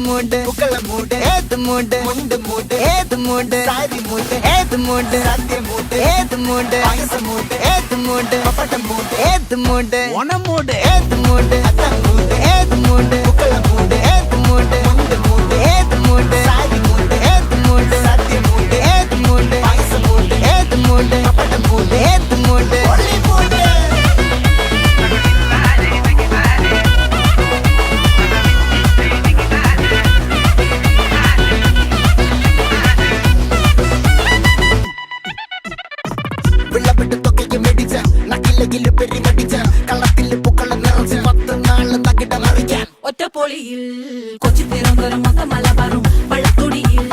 மூடு புக்கல மூடு ஏத்து மூடு முண்டு மூடு ஏத்து மூடு சாரி மூடு ஏத்து மூடு சத்திய மூடு ஏத்து மூடு பாயச மூடு ஏத்து மூடு பப்பட்ட மூடு ஏத்து மூடு ஒன மூடு ஏத்து மூடு அத்த மூடு ஏத்து மூடு புக்கல மூடு ஏத்து மூடு முண்டு மூடு ஏத்து மூடு சாரி மூடு ஏத்து மூடு சத்திய மூடு ஏத்து மூடு பாயச மூடு ஏத்து மூடு பப்பட்ட மூடு ஏத்து மூடு ஒளி மூடு വിളവിട്ട് തൊക്കയ്ക്ക് മെടിച്ച നക്കിലകില് പെരിമടിച്ച കളത്തില് പൂക്കള നിറച്ച് 10 നാള് നകിട മറിക്കാൻ ഒറ്റപ്പൊളിയിൽ കൊച്ചി തിരുവനന്തപുരം മൊത്തം മലബാറും പഴത്തൊടിയിൽ